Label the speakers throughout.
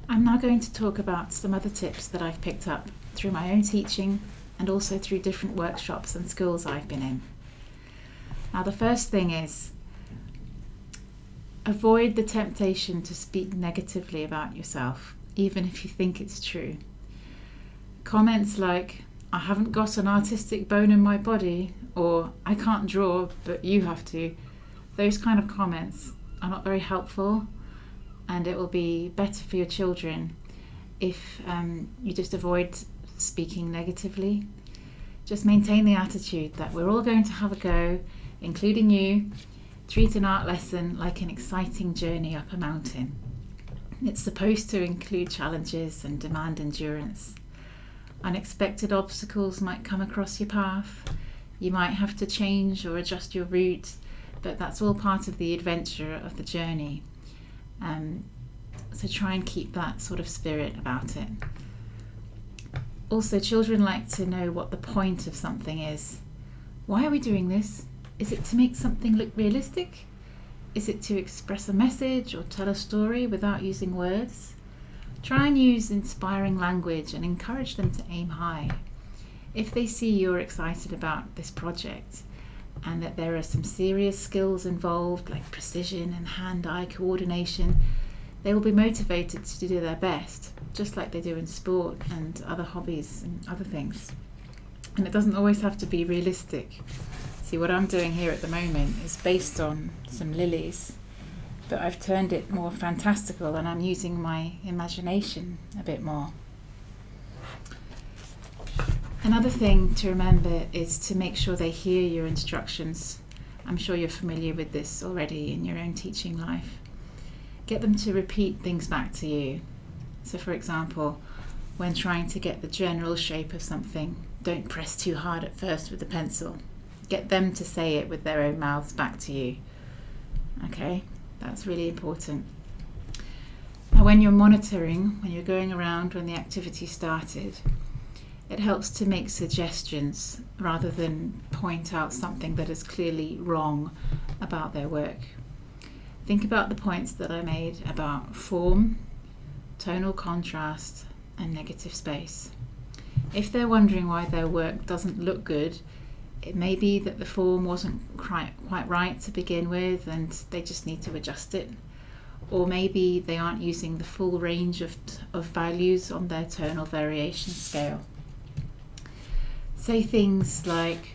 Speaker 1: I'm now going to talk about some other tips that I've picked up through my own teaching and also through different workshops and schools I've been in. Now, the first thing is avoid the temptation to speak negatively about yourself, even if you think it's true. Comments like, "I haven't got an artistic bone in my body," or "I can't draw, but you have to," those kind of comments are not very helpful, and it will be better for your children if you just avoid speaking negatively. Just maintain the attitude that we're all going to have a go, including you. Treat an art lesson like an exciting journey up a mountain. It's supposed to include challenges and demand endurance. Unexpected obstacles might come across your path. You might have to change or adjust your route, but that's all part of the adventure of the journey. So try and keep that sort of spirit about it. Also, children like to know what the point of something is. Why are we doing this? Is it to make something look realistic? Is it to express a message or tell a story without using words? Try and use inspiring language and encourage them to aim high. If they see you're excited about this project and that there are some serious skills involved, like precision and hand-eye coordination, they will be motivated to do their best, just like they do in sport and other hobbies and other things. And it doesn't always have to be realistic. See, what I'm doing here at the moment is based on some lilies, but I've turned it more fantastical and I'm using my imagination a bit more. Another thing to remember is to make sure they hear your instructions. I'm sure you're familiar with this already in your own teaching life. Get them to repeat things back to you. So, for example, when trying to get the general shape of something, don't press too hard at first with the pencil. Get them to say it with their own mouths back to you. Okay, that's really important. Now, when you're monitoring, when you're going around when the activity started, it helps to make suggestions rather than point out something that is clearly wrong about their work. Think about the points that I made about form, tonal contrast, and negative space. If they're wondering why their work doesn't look good, it may be that the form wasn't quite right to begin with and they just need to adjust it. Or maybe they aren't using the full range of values on their tonal variation scale. Say things like,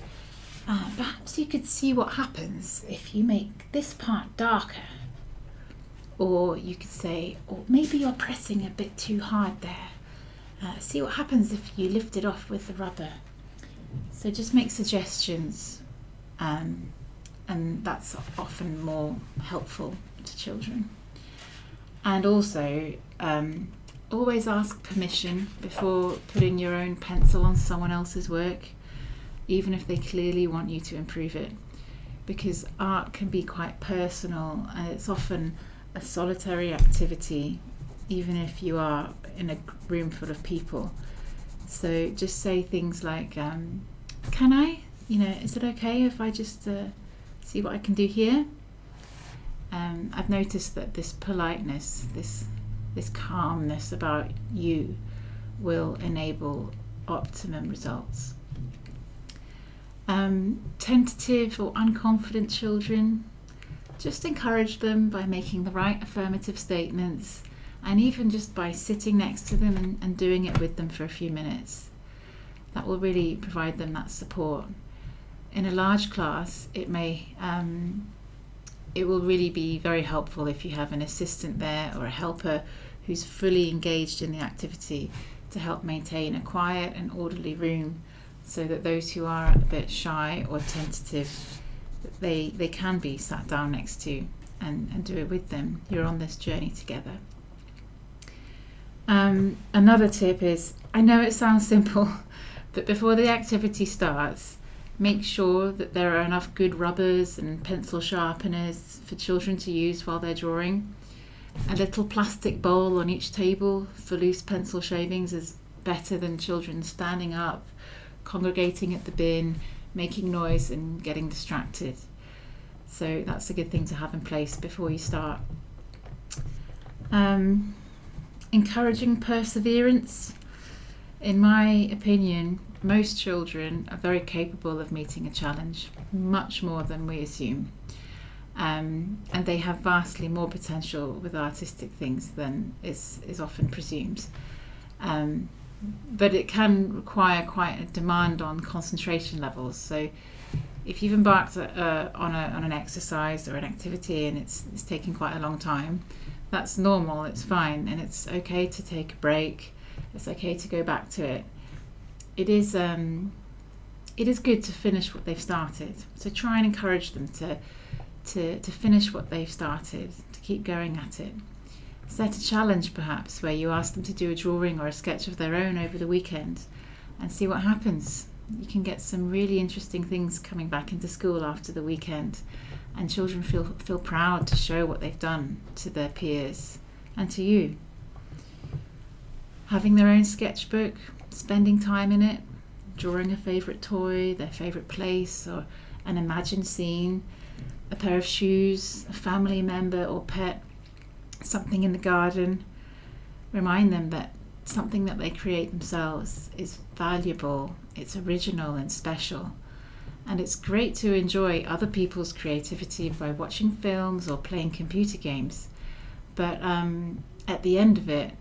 Speaker 1: perhaps you could see what happens if you make this part darker. Or you could say, or maybe you're pressing a bit too hard there. See what happens if you lift it off with the rubber. So just make suggestions, and that's often more helpful to children. And also, always ask permission before putting your own pencil on someone else's work, even if they clearly want you to improve it, because art can be quite personal and it's often a solitary activity, even if you are in a room full of people. So just say things like, can I? Is it okay if I just see what I can do here? I've noticed that this politeness, this calmness about you will enable optimum results. Tentative or unconfident children, just encourage them by making the right affirmative statements and even just by sitting next to them and doing it with them for a few minutes. That will really provide them that support. In a large class, it will really be very helpful if you have an assistant there or a helper who's fully engaged in the activity to help maintain a quiet and orderly room so that those who are a bit shy or tentative, they can be sat down next to and do it with them. You're on this journey together. Another tip is, I know it sounds simple, but before the activity starts, make sure that there are enough good rubbers and pencil sharpeners for children to use while they're drawing. A little plastic bowl on each table for loose pencil shavings is better than children standing up, congregating at the bin, making noise and getting distracted. So that's a good thing to have in place before you start. encouraging perseverance. In my opinion, most children are very capable of meeting a challenge, much more than we assume. And they have vastly more potential with artistic things than is often presumed. But it can require quite a demand on concentration levels. So if you've embarked on an exercise or an activity and it's taking quite a long time, that's normal, it's fine, and it's okay to take a break. It's okay to go back to it. It is good to finish what they've started. So try and encourage them to finish what they've started, to keep going at it. Set a challenge perhaps where you ask them to do a drawing or a sketch of their own over the weekend and see what happens. You can get some really interesting things coming back into school after the weekend, and children feel proud to show what they've done to their peers and to you. Having their own sketchbook, spending time in it, drawing a favourite toy, their favourite place, or an imagined scene, a pair of shoes, a family member or pet, something in the garden. Remind them that something that they create themselves is valuable, it's original and special. And it's great to enjoy other people's creativity by watching films or playing computer games. But at the end of it,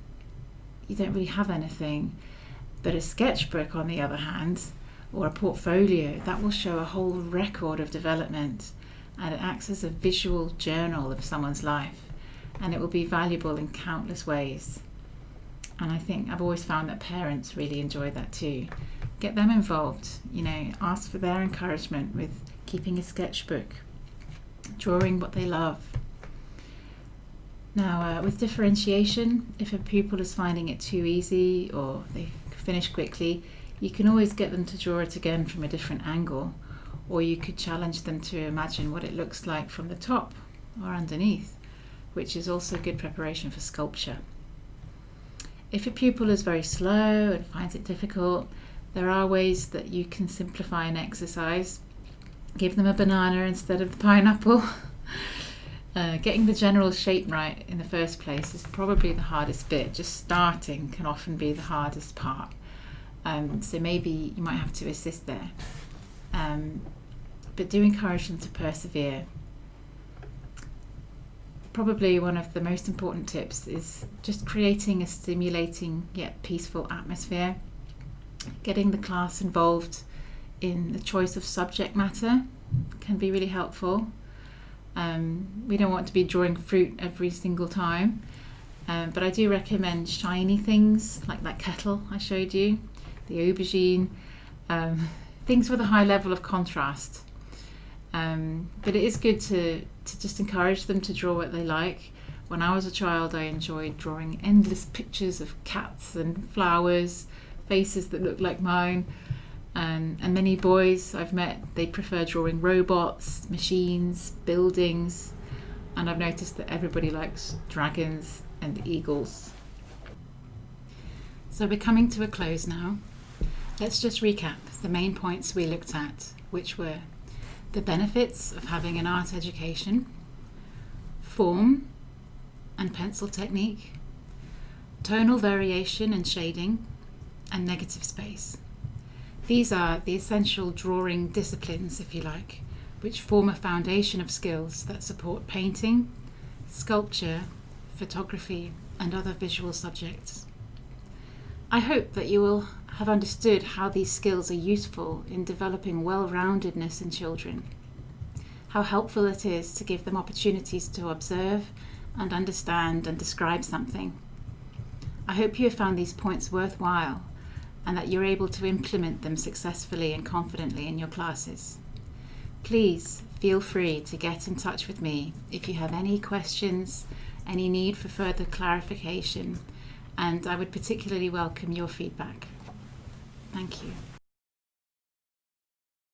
Speaker 1: you don't really have anything. But a sketchbook, on the other hand, or a portfolio, that will show a whole record of development, and it acts as a visual journal of someone's life, and it will be valuable in countless ways. And I think I've always found that parents really enjoy that too. Get them involved, ask for their encouragement with keeping a sketchbook, drawing what they love. Now, with differentiation, if a pupil is finding it too easy or they finish quickly, you can always get them to draw it again from a different angle, or you could challenge them to imagine what it looks like from the top or underneath, which is also good preparation for sculpture. If a pupil is very slow and finds it difficult, there are ways that you can simplify an exercise. Give them a banana instead of the pineapple. Getting the general shape right in the first place is probably the hardest bit. Just starting can often be the hardest part. So maybe you might have to assist there. But do encourage them to persevere. Probably one of the most important tips is just creating a stimulating yet peaceful atmosphere. Getting the class involved in the choice of subject matter can be really helpful. We don't want to be drawing fruit every single time, but I do recommend shiny things like that kettle I showed you, the aubergine, things with a high level of contrast. But it is good to just encourage them to draw what they like. When I was a child, I enjoyed drawing endless pictures of cats and flowers, faces that look like mine, and many boys I've met, they prefer drawing robots, machines, buildings, and I've noticed that everybody likes dragons and eagles. So we're coming to a close now. Let's just recap the main points we looked at, which were the benefits of having an art education, form and pencil technique, tonal variation and shading, and negative space. These are the essential drawing disciplines, if you like, which form a foundation of skills that support painting, sculpture, photography, and other visual subjects. I hope that you will have understood how these skills are useful in developing well-roundedness in children, how helpful it is to give them opportunities to observe and understand and describe something. I hope you have found these points worthwhile and that you're able to implement them successfully and confidently in your classes. Please feel free to get in touch with me if you have any questions, any need for further clarification, and I would particularly welcome your feedback. Thank you.